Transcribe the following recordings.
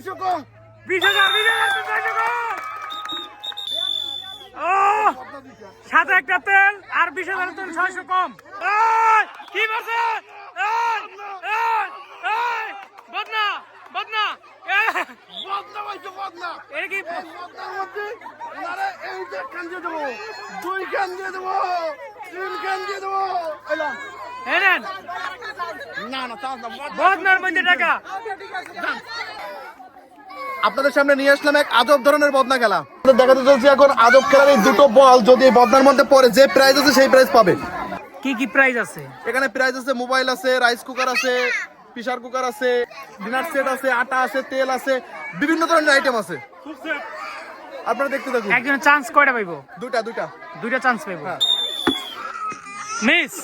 600 কম 20,000 600 কম। ও সাথে একটা তেল আর 20,000 তেল 600 কম। কি বলছে? বদনা বদনা বদনা হইছে বদনা। এই কি বদনার মধ্যে ওনারে এই যে কান দিয়ে দেবো, 2 কান দিয়ে দেবো, 3 কান দিয়ে দেবো। এলাম এনেন না না তা না। বদনার মধ্যে টাকা। আপনাদের সামনে নিয়ে আসলাম এক আজব ধরনের বদনা খেলা। দেখাতে চলছি এখন আজব খেলার এই দুটো বল যদি এই বদনার মধ্যে পড়ে, যে প্রাইজ আছে সেই প্রাইজ পাবে। কি কি প্রাইস আছে? এখানে প্রাইজ আছে, মোবাইল আছে, রাইস কুকার আছে, প্রেসার কুকার আছে, ডিনার সেট আছে, আটা আছে, তেল আছে, বিভিন্ন ধরনের আইটেম আছে। আপনারা দেখতে থাকুন। একজন চান্স কয়টা পাইবো? দুইটা চান্স পাইবো। মিস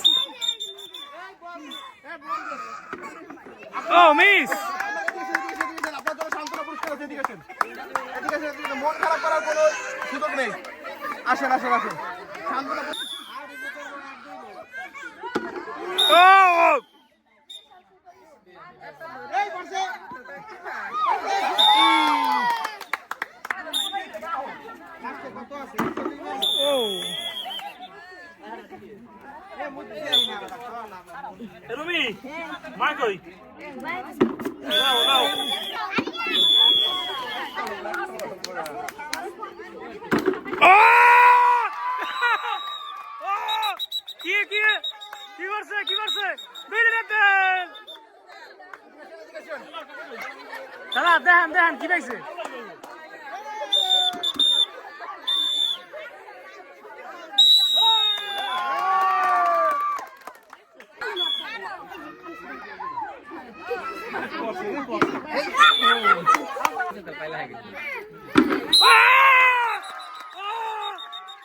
ও মিস আপনার জন্য সান্ত্বনা পুরস্কার আছে। এদিকে আসেন, এদিকে আসেন, এদিকে আসেন। মন খারাপ করার কোনো সুযোগ নেই। আসেন আসেন আসেন। সান্ত্বনা ও রুমি মা কই? নাও নাও কি কি কি করছে কি করছে? দাদা দেখেন দেখেন কি পাইছে?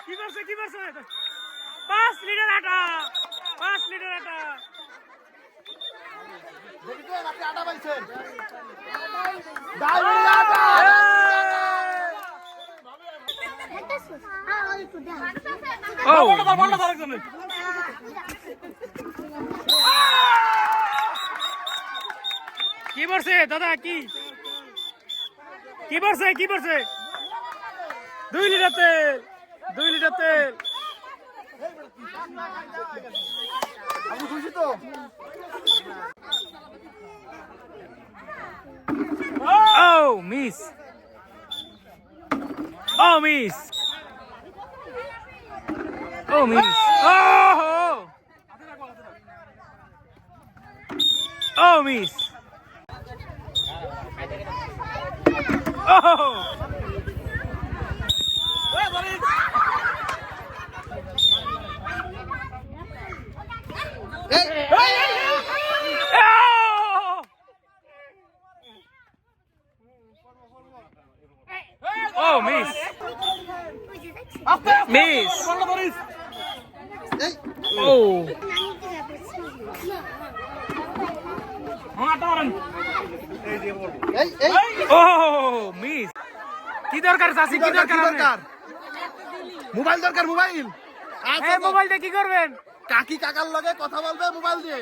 কি করছে কি করছে? 5 লিটার আটা, 5 লিটার আটা। দেখেন আপনি আটা পাইছেন। কি বলছে দাদা? কি কি বলছে কি বলছে? 2 লিটার তেল, 2 লিটার তেল। আপনি খুশি তো? Oh, miss. Oh, miss. Oh, miss. Oh. Oh, miss. Oh. Oh, miss. Miss. Oh. Oh, miss. কি দরকার চাচি? কি দরকার? মোবাইল দরকার, মোবাইল। এই মোবাইল দিয়ে কি করবেন? কাকি কাকার লগে কথা বলবে মোবাইল দিয়ে।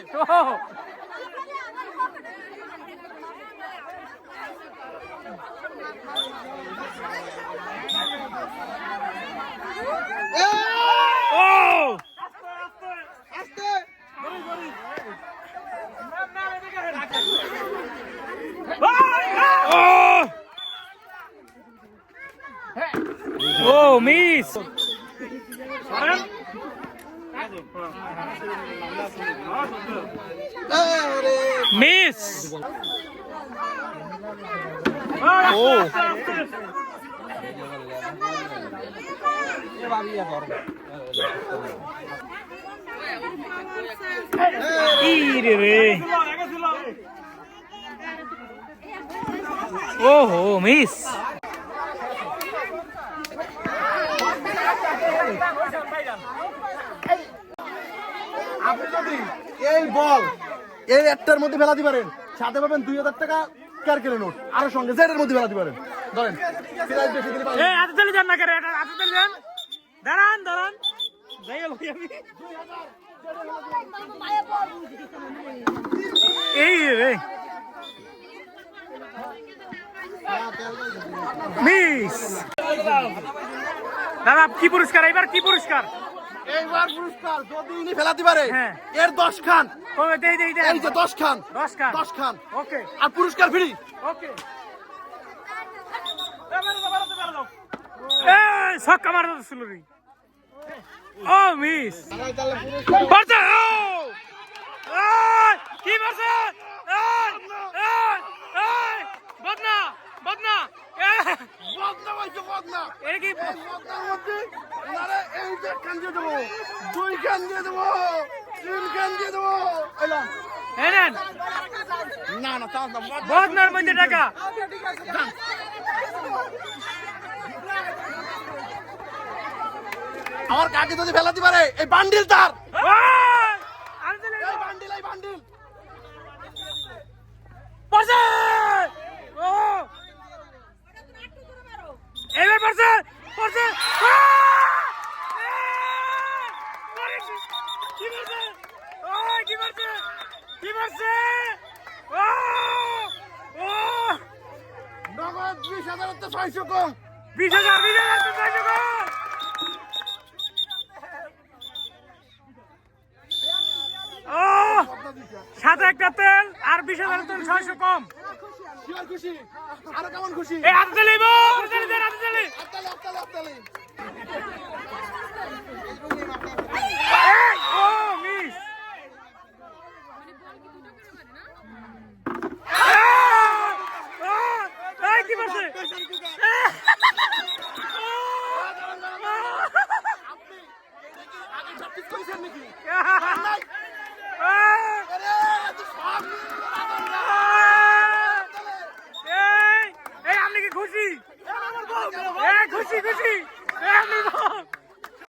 Oh, miss. Miss. Oh. Ire. Oh, miss. আপনি যদি এই বল এই একটার মধ্যে ফেলাতে পারেন, সাথে পাবেন 2000 টাকা ক্যারকেলের নোট, আর সঙ্গে যেটার মধ্যে ফেলাতে পারেন। ধরেন এই হাতে চলে যান না করে, এটা হাতে চলে যান। দাঁড়ান দাঁড়ান, যাই গেল আমি। এই রে মিস। দাদা কি পুরস্কার এবার, কি পুরস্কার? এইবার পুরস্কার যদি ইনি ফেলাতে পারে হ্যাঁ। এর 10 খান, ও দেই দেই দেই এই যে 10 খান, 10 খান 10 খান ওকে আর পুরস্কার ফ্রি। ওকে এই ছক্কা মারা ছিল রে। ও মিস পড়ছে। ও এই, কি মারছে? এই, এই, এই, বদনা বদনা বদনা হইছে বদনা। এটা কি? এই বদনার মধ্যে ওনারে এই যে খান দিয়ে দেবো, 2 খান দিয়ে দেবো, 3 খান দিয়ে দেবো। এলাম এনেন না না তা না বদনার মধ্যে টাকা। আমার কাকে যদি ফেলাতে পারে এই বান্ডিল তার, ওই, আর দিলে এই বান্ডিল, এই বান্ডিল। পড়ছে। ও এবার পড়ছে পড়ছে। কি মারছে? ওই কি মারছে? কি মারছে? ও ও নগদ 20,000 তে 600 কম। 20,000 20,000 তো 600 কম। ও সাথে একটা তেল আর 20,000 তেল 600 কম। শিওর খুশি? আরো কেমন খুশি? এই হাতে তেল নিবো, তেল দেন, হাতে তেল। আত্তালি, আত্তালি, আত্তালি। এই, ও মিস। এই কি মারছে? আপনি আগে প্র্যাকটিস করেছেন নাকি? আরে, তুই সব নিয়ে রাখুন না। এই আপনি কি খুশি? খুশি খুশি।